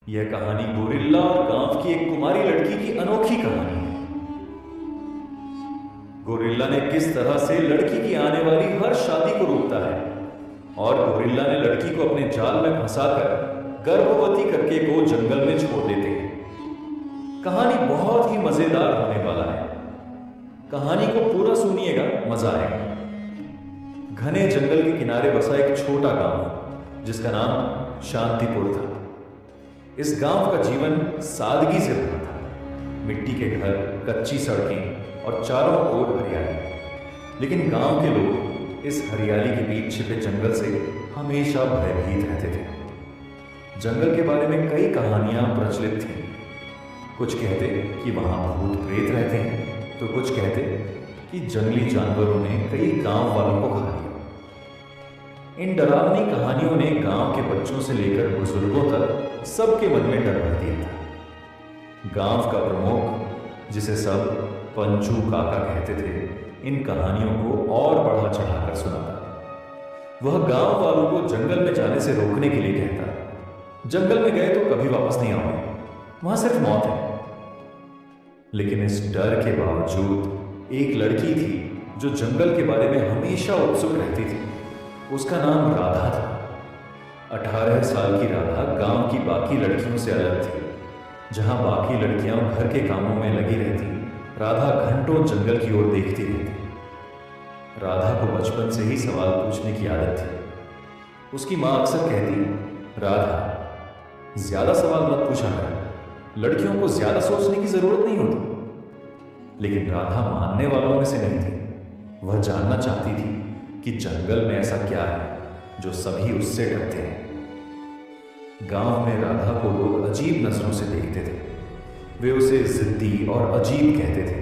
यह कहानी गोरिल्ला और गांव की एक कुमारी लड़की की अनोखी कहानी है। गोरिल्ला ने किस तरह से लड़की की आने वाली हर शादी को रोकता है और गोरिल्ला ने लड़की को अपने जाल में फंसाकर गर्भवती करके को जंगल में छोड़ देते हैं। कहानी बहुत ही मजेदार होने वाला है। कहानी को पूरा सुनिएगा, मजा आएगा। घने जंगल के किनारे बसा एक छोटा गांव है जिसका नाम शांतिपुर था। इस गांव का जीवन सादगी से भरा था। मिट्टी के घर, कच्ची सड़कें और चारों ओर हरियाली। लेकिन गांव के लोग इस हरियाली के बीच छिपे जंगल से हमेशा भयभीत रहते थे। जंगल के बारे में कई कहानियां प्रचलित थीं। कुछ कहते कि वहां भूत प्रेत रहते हैं, तो कुछ कहते कि जंगली जानवरों ने कई गांव वालों को खा लिया। इन डरावनी कहानियों ने गांव के बच्चों से लेकर बुजुर्गों तक सबके मन में डर भर दिया था। गांव का प्रमुख, जिसे सब पंचू काका कहते थे, इन कहानियों को और बढ़ा चढ़ाकर सुनाता। वह गांव वालों को जंगल में जाने से रोकने के लिए कहता, जंगल में गए तो कभी वापस नहीं आओगे, वहां सिर्फ मौत है। लेकिन इस डर के बावजूद एक लड़की थी जो जंगल के बारे में हमेशा उत्सुक रहती थी। उसका नाम राधा था। 18 साल की राधा गांव की बाकी लड़कियों से अलग थी। जहां बाकी लड़कियां घर के कामों में लगी रहती, राधा घंटों जंगल की ओर देखती रहती। राधा को बचपन से ही सवाल पूछने की आदत थी। उसकी मां अक्सर कहती, राधा, ज्यादा सवाल मत पूछा कर, लड़कियों को ज्यादा सोचने की जरूरत नहीं होती। लेकिन राधा मानने वालों में से नहीं थी। वह जानना चाहती थी कि जंगल में ऐसा क्या है जो सभी उससे डरते हैं। गांव में राधा को लोग अजीब नजरों से देखते थे। वे उसे जिद्दी और अजीब कहते थे,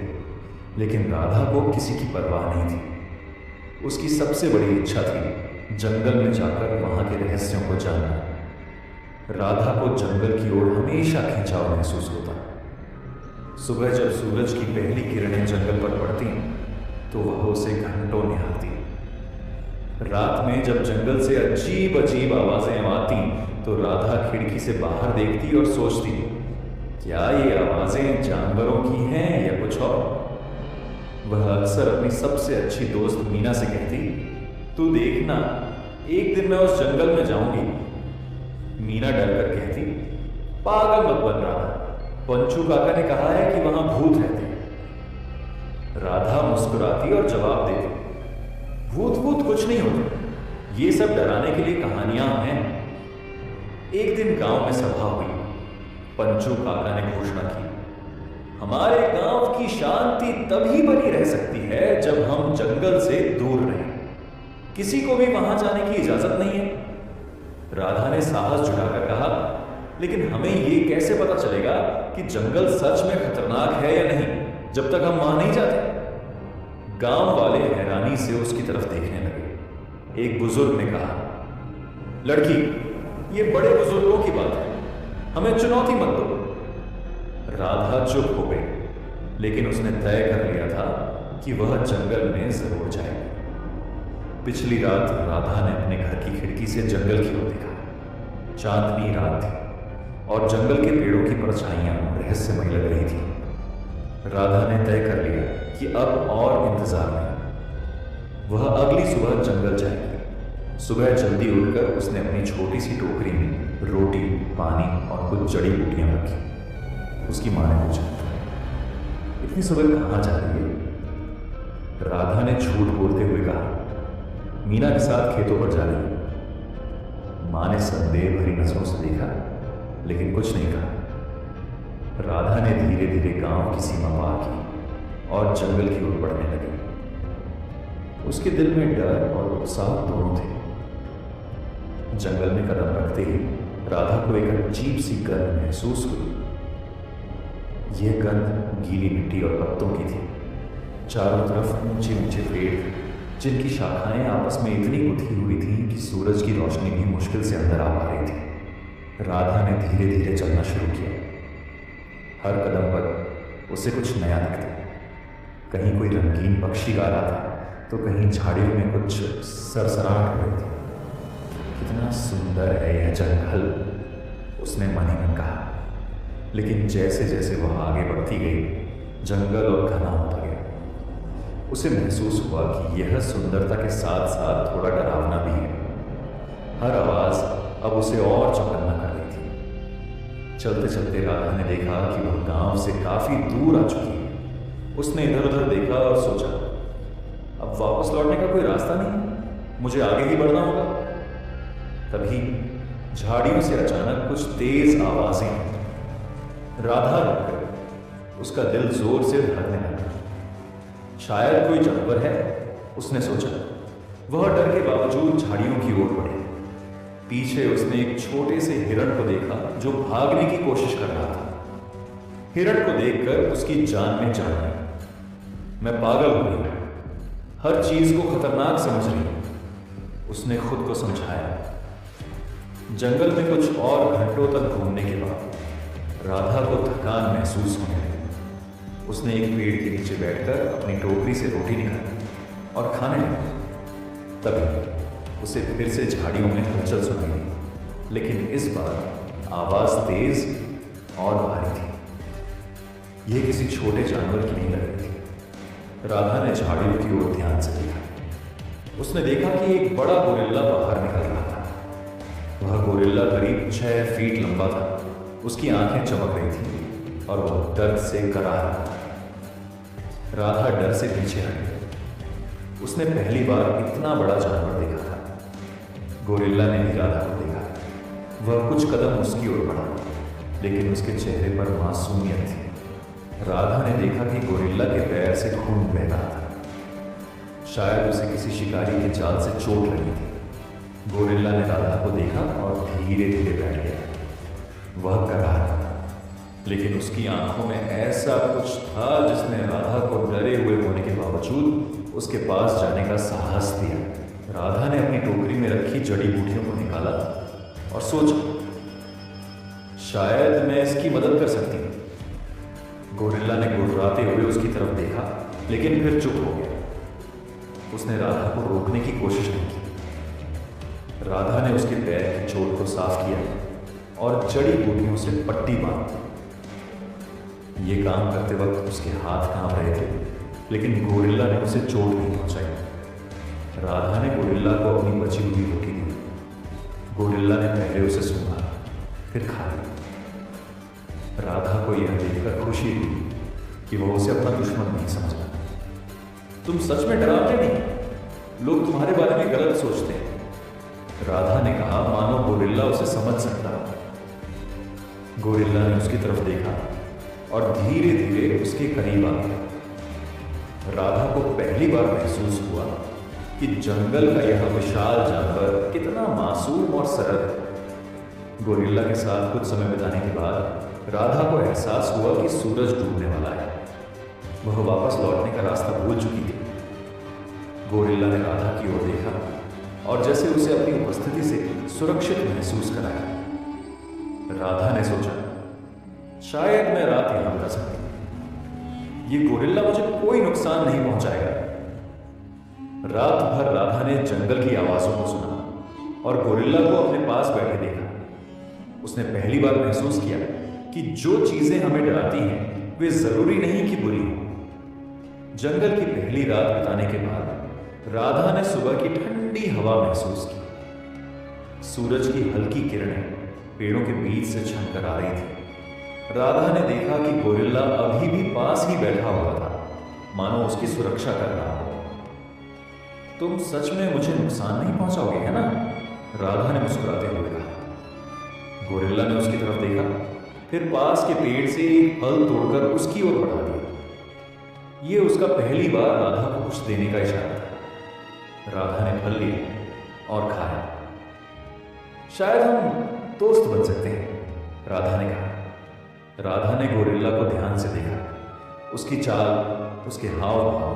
लेकिन राधा को किसी की परवाह नहीं थी। उसकी सबसे बड़ी इच्छा थी जंगल में जाकर वहां के रहस्यों को जानना। राधा को जंगल की ओर हमेशा खिंचाव महसूस होता। सुबह जब सूरज की पहली किरणें जंगल पर पड़ती तो वह उसे घंटों निहारती। रात में जब जंगल से अजीब अजीब आवाजें आती तो राधा खिड़की से बाहर देखती और सोचती, क्या ये आवाजें जानवरों की हैं या कुछ और। वह अक्सर अपनी सबसे अच्छी दोस्त मीना से कहती, तू देखना, एक दिन मैं उस जंगल में जाऊंगी। मीना डर कर कहती, पागल मत बन राधा, पंचू काका ने कहा है कि वहां भूत रहते हैं। राधा मुस्कुराती और जवाब देती, भूत भूत कुछ नहीं होते, ये सब डराने के लिए कहानियां हैं। एक दिन गांव में सभा हुई। पंचू काका ने घोषणा की, हमारे गांव की शांति तभी बनी रह सकती है जब हम जंगल से दूर रहें। किसी को भी वहां जाने की इजाजत नहीं है। राधा ने साहस जुटाकर कहा, लेकिन हमें ये कैसे पता चलेगा कि जंगल सच में खतरनाक है या नहीं, जब तक हम वहां नहीं जाते। गांव वाले हैरानी से उसकी तरफ देखने लगे। एक बुजुर्ग ने कहा, लड़की, ये बड़े बुजुर्गों की बात है, हमें चुनौती मत दो। राधा चुप हो गई, लेकिन उसने तय कर लिया था कि वह जंगल में जरूर जाएगी। पिछली रात राधा ने अपने घर की खिड़की से जंगल की ओर देखा। चांदनी रात थी और जंगल के पेड़ों की परछाइयां रहस्यमय लग रही थी। राधा ने तय कर लिया कि अब और इंतजार नहीं। वह अगली सुबह जंगल जाएगी। सुबह जल्दी उठकर उसने अपनी छोटी सी टोकरी में रोटी, पानी और कुछ जड़ी बूटियां रखी। उसकी मां ने पूछा, इतनी सुबह कहां जा रही है? राधा ने झूठ बोलते हुए कहा, मीना के साथ खेतों पर जा रही है। मां ने संदेह भरी नजरों से देखा, लेकिन कुछ नहीं कहा। राधा ने धीरे धीरे गांव की सीमा पार की और जंगल की ओर बढ़ने लगी। उसके दिल में डर और उत्साह दोनों थे। जंगल में कदम रखते ही राधा को एक अजीब सी गंध महसूस हुई। यह गंध गीली मिट्टी और पत्तों की थी। चारों तरफ ऊंचे ऊंचे पेड़ थे, जिनकी शाखाएं आपस में इतनी गुथी हुई थीं कि सूरज की रोशनी भी मुश्किल से अंदर आ पा रही थी। राधा ने धीरे धीरे चलना शुरू किया। हर कदम पर उसे कुछ नया दिखता। कहीं कोई रंगीन पक्षी गा रहा था, तो कहीं झाड़ियों में कुछ सरसराहट हो रही थी। कितना सुंदर है यह जंगल, उसने मन ही मन कहा। लेकिन जैसे जैसे वह आगे बढ़ती गई, जंगल और घना होता गया। उसे महसूस हुआ कि यह सुंदरता के साथ साथ थोड़ा डरावना भी है। हर आवाज अब उसे और चौकन्ना कर रही थी। चलते चलते राधा ने देखा कि वह गांव से काफी दूर आ चुकी है। उसने इधर उधर देखा और सोचा, अब वापस लौटने का कोई रास्ता नहीं, मुझे आगे ही बढ़ना होगा। तभी झाड़ियों से अचानक कुछ तेज आवाजें आई। राधा रुक गई। उसका दिल जोर से धड़कने लगा। शायद कोई जानवर है, उसने सोचा। वह डर के बावजूद झाड़ियों की ओर बढ़ी। पीछे उसने एक छोटे से हिरण को देखा जो भागने की कोशिश कर रहा था। हिरण को देखकर उसकी जान में जान आई। मैं पागल हो गई, हर चीज को खतरनाक समझ रही हूं, उसने खुद को समझाया। जंगल में कुछ और घंटों तक घूमने के बाद राधा को थकान महसूस होने लगी। उसने एक पेड़ के नीचे बैठकर अपनी टोकरी से रोटी निकाली और खाने लगी। तभी उसे फिर से झाड़ियों में हलचल सुनाई दी, लेकिन इस बार आवाज तेज और भारी थी। यह किसी छोटे जानवर की नहीं लग रही थी। राधा ने झाड़ियों की ओर ध्यान से देखा। उसने देखा कि एक बड़ा गोरिल्ला बाहर निकल रहा था। वह गोरिल्ला करीब 6 फीट लंबा था। उसकी आंखें चमक रही थी और वह दर्द से कराह रहा था। राधा डर से पीछे हटी। उसने पहली बार इतना बड़ा जानवर देखा था। गोरिल्ला ने भी राधा को देखा। वह कुछ कदम उसकी ओर बढ़ा, लेकिन उसके चेहरे पर मासूमियत थी। राधा ने देखा कि गोरिल्ला के पैर से खून बह रहा था। शायद उसे किसी शिकारी के जाल से चोट लगी थी। गोरिल्ला ने राधा को देखा और धीरे धीरे बैठ गया। वह कराह था, लेकिन उसकी आंखों में ऐसा कुछ था जिसने राधा को डरे हुए होने के बावजूद उसके पास जाने का साहस दिया। राधा ने अपनी टोकरी में रखी जड़ी बूटियों को निकाला और सोचा, शायद मैं इसकी मदद कर सकती हूं। गोरिल्ला ने गुर्राते हुए उसकी तरफ देखा, लेकिन फिर चुप हो गया। उसने राधा को रोकने की कोशिश नहीं की। राधा ने उसके पैर की चोट को साफ किया और जड़ी बूटियों से पट्टी बांध दी। ये काम करते वक्त उसके हाथ कांप रहे थे, लेकिन गोरिल्ला ने उसे चोट नहीं पहुंचाई। राधा ने गोरिल्ला को अपनी बची हुई रोटी दी। गोरिल्ला ने पहले उसे सूंघा, फिर खाया। राधा को यह देखकर खुशी हुई कि वह उसे अपना दुश्मन नहीं समझा। तुम सच में डरावने नहीं, लोग तुम्हारे बारे में गलत सोचते हैं, राधा ने कहा, मानो गोरिल्ला उसे समझ सकता। गोरिल्ला ने उसकी तरफ देखा और धीरे धीरे उसके करीब आ गया। राधा को पहली बार महसूस हुआ कि जंगल का यह विशाल जानवर कितना मासूम और सरल है। गोरिल्ला के साथ कुछ समय बिताने के बाद राधा को एहसास हुआ कि सूरज डूबने वाला है। वह वापस लौटने का रास्ता भूल चुकी थी। गोरिल्ला ने राधा की ओर देखा और जैसे उसे अपनी उपस्थिति से सुरक्षित महसूस कराया। राधा ने सोचा, शायद मैं रात यहां बिता सकती हूं। ये गोरिल्ला मुझे कोई नुकसान नहीं पहुंचाएगा। रात भर राधा ने जंगल की आवाजों को सुना और गोरिल्ला को अपने पास बैठे देखा। उसने पहली बार महसूस किया कि जो चीजें हमें डराती हैं वे जरूरी नहीं कि बुरी हों। जंगल की पहली रात बिताने के बाद राधा ने सुबह की ठंडी हवा महसूस की। सूरज की हल्की किरणें पेड़ों के बीच से छनकर आ रही थी। राधा ने देखा कि गोरिल्ला अभी भी पास ही बैठा हुआ था, मानो उसकी सुरक्षा कर रहा हो। तुम सच में मुझे नुकसान नहीं पहुंचाओगे, है ना? राधा ने मुस्कुराते हुए कहा। गोरिल्ला ने उसकी तरफ देखा, फिर पास के पेड़ से एक फल तोड़कर उसकी ओर बढ़ा दिया। यह उसका पहली बार राधा को कुछ देने का इशारा था। राधा ने फल लिया और खाया। शायद हम दोस्त बन सकते हैं, राधा ने कहा। राधा ने गोरिल्ला को ध्यान से देखा। उसकी चाल, उसके हाव भाव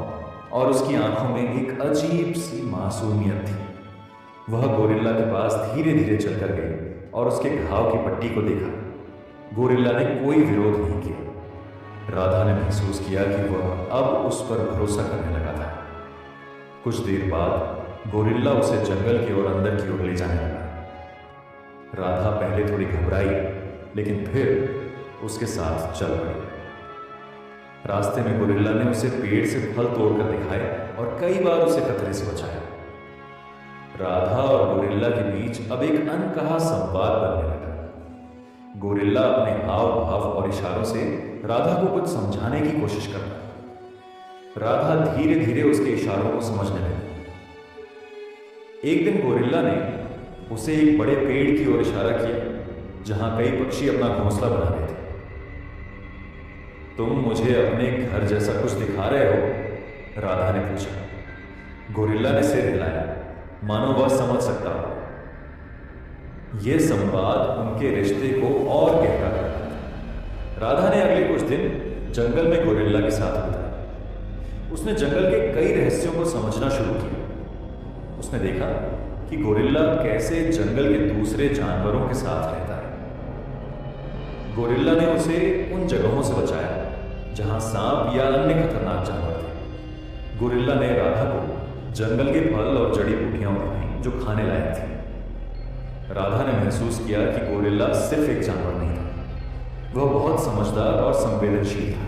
और उसकी आंखों में एक अजीब सी मासूमियत थी। वह गोरिल्ला के पास धीरे धीरे चलकर गई और उसके घाव की पट्टी को देखा। गोरिल्ला ने कोई विरोध नहीं किया। राधा ने महसूस किया कि वह अब उस पर भरोसा करने लगा था। कुछ देर बाद गोरिल्ला उसे जंगल की ओर अंदर की ओर ले जाने लगा। राधा पहले थोड़ी घबराई, लेकिन फिर उसके साथ चल पड़ी। रास्ते में गोरिल्ला ने उसे पेड़ से फल तोड़कर दिखाए और कई बार उसे खतरे से बचाया। राधा और गोरिल्ला के बीच अब एक अनकहा संवाद बनने लगा। गोरिल्ला अपने हाव भाव और इशारों से राधा को कुछ समझाने की कोशिश करता। राधा धीरे धीरे उसके इशारों को समझने लगी। एक दिन गोरिल्ला ने उसे एक बड़े पेड़ की ओर इशारा किया जहां कई पक्षी अपना घोंसला बना रहे थे। तुम मुझे अपने घर जैसा कुछ दिखा रहे हो? राधा ने पूछा। गोरिल्ला ने सिर हिलाया, मानो वह समझ सकता हो। यह संवाद उनके रिश्ते को और गहरा कर रहा था। राधा ने अगले कुछ दिन जंगल में गोरिल्ला के साथ बिताए। उसने जंगल के कई रहस्यों को समझना शुरू किया। उसने देखा कि गोरिल्ला कैसे जंगल के दूसरे जानवरों के साथ रहता है। गोरिल्ला ने उसे उन जगहों से बचाया जहां सांप या अन्य खतरनाक जानवर थे। गोरिल्ला ने राधा को जंगल के फल और जड़ी बूटियां दिखाई जो खाने लायक थी। राधा ने महसूस किया कि गोरिल्ला सिर्फ एक जानवर नहीं था, वह बहुत समझदार और संवेदनशील था।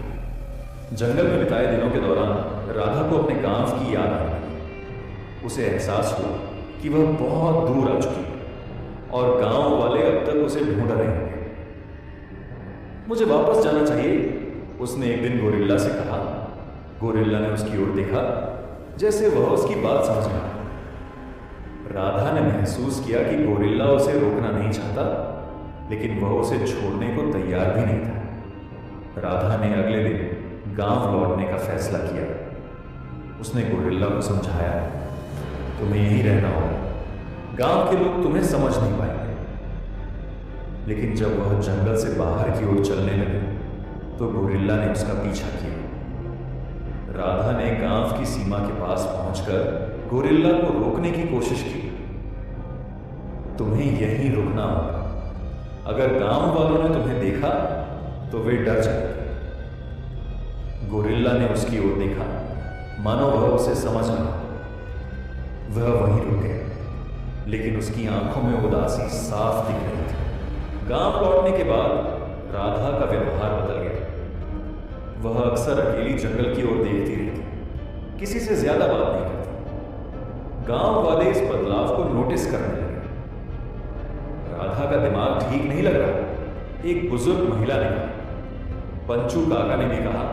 जंगल में बिताए दिनों के दौरान राधा को अपने गांव की याद आने लगी। उसे एहसास हुआ कि वह बहुत दूर आ चुकी है और गांव वाले अब तक उसे ढूंढ रहे होंगे। मुझे वापस जाना चाहिए, उसने एक दिन गोरिल्ला से कहा। गोरिल्ला ने उसकी ओर देखा जैसे वह उसकी बात समझ गया। राधा ने महसूस किया कि गोरिल्ला उसे रोकना नहीं चाहता, लेकिन वह उसे छोड़ने को तैयार भी नहीं था। राधा ने अगले दिन गांव लौटने का फैसला किया। उसने गोरिल्ला को समझाया, तुम्हें यहीं रहना होगा, गांव के लोग तुम्हें समझ नहीं पाएंगे। लेकिन जब वह जंगल से बाहर की ओर चलने लगे तो गोरिल्ला ने उसका पीछा किया। राधा ने गांव की सीमा के पास पहुंचकर गोरिल्ला को रोकने की कोशिश की। तुम्हें यहीं रुकना होगा, अगर गांव वालों ने तुम्हें देखा तो वे डर जाएंगे। गोरिल्ला ने उसकी ओर देखा, मानो वह उसे समझ रहा। वह वहीं रुक गया, लेकिन उसकी आंखों में उदासी साफ दिख रही थी। गांव लौटने के बाद राधा का व्यवहार बदल गया। वह अक्सर अकेली जंगल की ओर देखती रहती, किसी से ज्यादा बात नहीं करती। गांव वाले इस बदलाव को नोटिस करने लगे। राधा का दिमाग ठीक नहीं लग रहा। एक बुजुर्ग महिला ने कहा। पंचू काका ने भी कहा,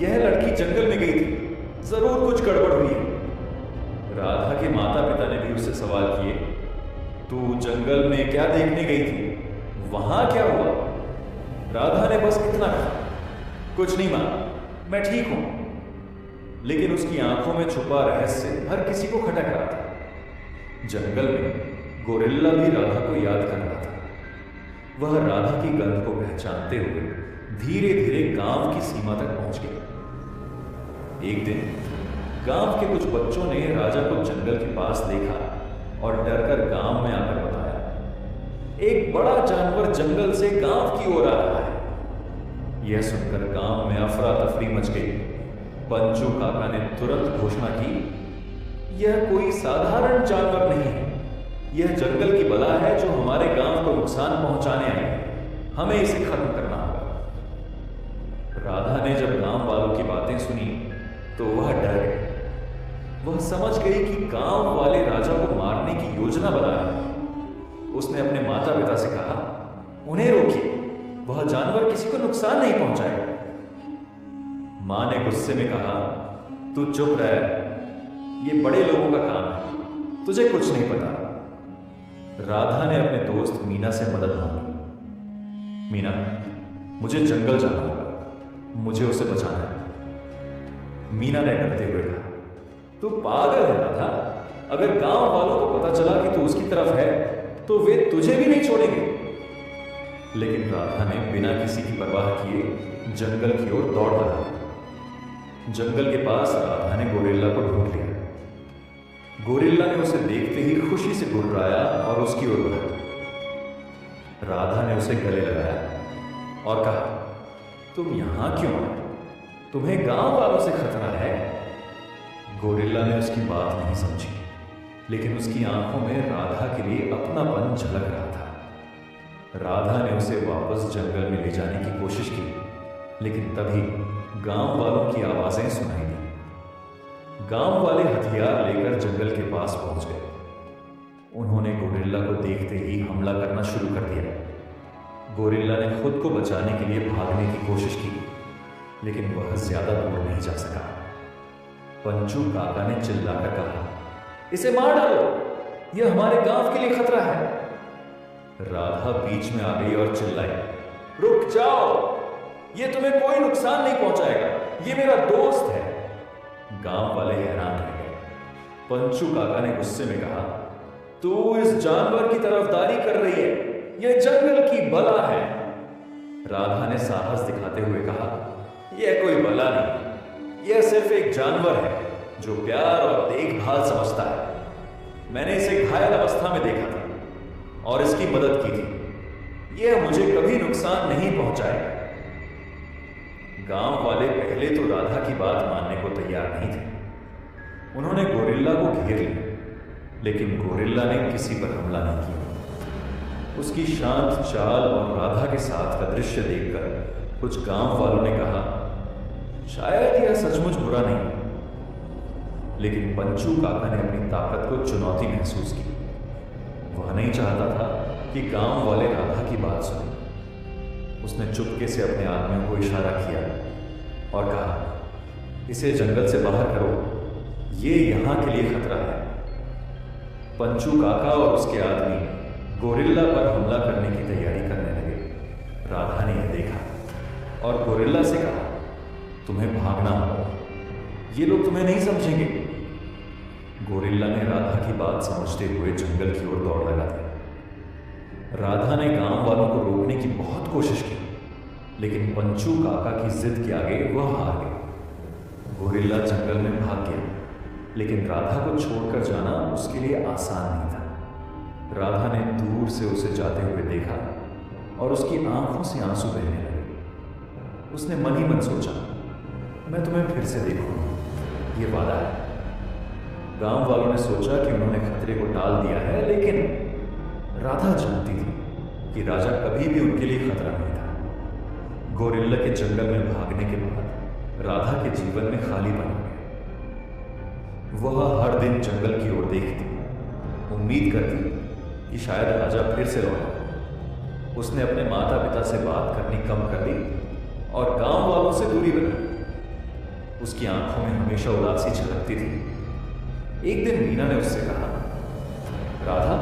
यह लड़की जंगल में गई थी, जरूर कुछ गड़बड़ हुई है। राधा के माता पिता ने भी उससे सवाल किए, तू जंगल में क्या देखने गई थी, वहां क्या हुआ? राधा ने बस इतना कहा, कुछ नहीं मां, मैं ठीक हूं। लेकिन उसकी आंखों में छुपा रहस्य हर किसी को खटक रहा था। जंगल में गोरिल्ला भी राधा को याद कर रहा था। वह राधा की गंध को पहचानते हुए धीरे धीरे गांव की सीमा तक पहुंच गया। एक दिन गांव के कुछ बच्चों ने राजा को जंगल के पास देखा और डरकर गांव में आकर बताया, एक बड़ा जानवर जंगल से गांव की ओर आ रहा है। यह सुनकर गांव में अफरा तफरी मच गई। पंचू काका ने तुरंत घोषणा की, यह कोई साधारण जानवर नहीं है, यह जंगल की बला है जो हमारे गांव को नुकसान पहुंचाने आई है। हमें इसे खत्म करना होगा। राधा ने जब गांव वालों की बातें सुनी तो वह डर गई। वह समझ गई कि गांव वाले राजा को मारने की योजना बना रहे हैं। उसने अपने माता पिता से कहा, उन्हें रोकिए, वह जानवर किसी को नुकसान नहीं पहुंचाएगा। मां ने गुस्से में कहा, तू चुप रह, ये बड़े लोगों का काम है, तुझे कुछ नहीं पता। राधा ने अपने दोस्त मीना से मदद मांगी। मीना, मुझे जंगल जाना होगा, मुझे उसे बचाना है। मीना ने डरते हुए कहा, तू पागल है राधा, अगर गांव वालों को पता चला कि तू उसकी तरफ है तो वे तुझे भी नहीं छोड़ेंगे। लेकिन राधा ने बिना किसी की परवाह किए जंगल की ओर दौड़ लगा। जंगल के पास राधा ने गोरिल्ला को ढूंढ लिया। गोरिल्ला ने उसे देखते ही खुशी से गुर्राया और उसकी ओर बढ़ा। राधा ने उसे गले लगाया और कहा, तुम यहां क्यों आए? तुम्हें गांव वालों से खतरा है? गोरिल्ला ने उसकी बात नहीं समझी, लेकिन उसकी आंखों में राधा के लिए अपनापन झलक रहा था। राधा ने उसे वापस जंगल में ले जाने की कोशिश की, लेकिन तभी गांव वालों की आवाजें सुनाई दी। गांव वाले हथियार लेकर जंगल के पास पहुंच गए। उन्होंने गोरिल्ला को देखते ही हमला करना शुरू कर दिया। गोरिल्ला ने खुद को बचाने के लिए भागने की कोशिश की, लेकिन वह ज्यादा दूर नहीं जा सका। पंचू काका ने चिल्लाकर कहा, इसे मार डालो, यह हमारे गांव के लिए खतरा है। राधा बीच में आ गई और चिल्लाई, रुक जाओ, यह तुम्हें कोई नुकसान नहीं पहुंचाएगा, यह मेरा दोस्त है। गांव वाले हैरान रह गए। पंचू काका ने गुस्से में कहा, तू इस जानवर की तरफदारी कर रही है, यह जंगल की बला है। राधा ने साहस दिखाते हुए कहा, यह कोई बला नहीं, यह सिर्फ एक जानवर है जो प्यार और देखभाल समझता है। मैंने इसे घायल अवस्था में देखा था और इसकी मदद की थी। यह मुझे कभी नुकसान नहीं पहुंचाएगा। गांव वाले पहले तो राधा की बात मानने को तैयार नहीं थे। उन्होंने गोरिल्ला को घेर लिया, लेकिन गोरिल्ला ने किसी पर हमला नहीं किया। उसकी शांत चाल और राधा के साथ का दृश्य देखकर कुछ गांव वालों ने कहा, शायद यह सचमुच बुरा नहीं। लेकिन पंचू काका ने अपनी ताकत को चुनौती महसूस की। वह नहीं चाहता था कि गांव वाले राधा की बात सुने। उसने चुपके से अपने आदमियों को इशारा किया और कहा, इसे जंगल से बाहर करो, ये यहां के लिए खतरा है। पंचू काका और उसके आदमी गोरिल्ला पर हमला करने की तैयारी करने लगे। राधा ने यह देखा और गोरिल्ला से कहा, तुम्हें भागना होगा, ये लोग तुम्हें नहीं समझेंगे। गोरिल्ला ने राधा की बात समझते हुए जंगल की ओर दौड़ लगा दिया। राधा ने गांव वालों को रोकने की बहुत कोशिश की, लेकिन पंचू काका की जिद के आगे वह हार गया। गोरिल्ला जंगल में भाग गया, लेकिन राधा को छोड़कर जाना उसके लिए आसान नहीं था। राधा ने दूर से उसे जाते हुए देखा और उसकी आंखों से आंसू बहने लगे। उसने मन ही मन सोचा, मैं तुम्हें फिर से देखूंगा, ये वादा है। गांव वालों ने सोचा कि उन्होंने खतरे को टाल दिया है, लेकिन राधा जानती थी कि राजा कभी भी उनके लिए खतरा नहीं था। गोरिल्ला के जंगल में भागने के बाद राधा के जीवन में खालीपन हो गया। वह हर दिन जंगल की ओर देखती, उम्मीद करती कि शायद राजा फिर से लौटे। उसने अपने माता पिता से बात करनी कम कर दी और गांव वालों से दूरी बनाई। उसकी आंखों में हमेशा उदासी झलकती थी। एक दिन मीना ने उससे कहा, राधा,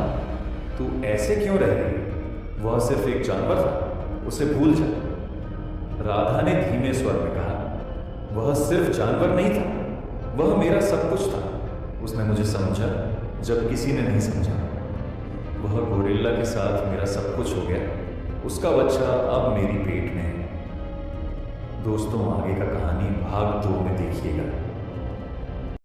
तू ऐसे क्यों रह रही? वह सिर्फ एक जानवर था, उसे भूल जा। राधा ने धीमे स्वर में कहा, वह सिर्फ जानवर नहीं था, वह मेरा सब कुछ था। उसने मुझे समझा जब किसी ने नहीं समझा। वह गोरिल्ला के साथ मेरा सब कुछ हो गया। उसका बच्चा अब मेरी पेट में है। दोस्तों, आगे का कहानी भाग 2 में देखिएगा।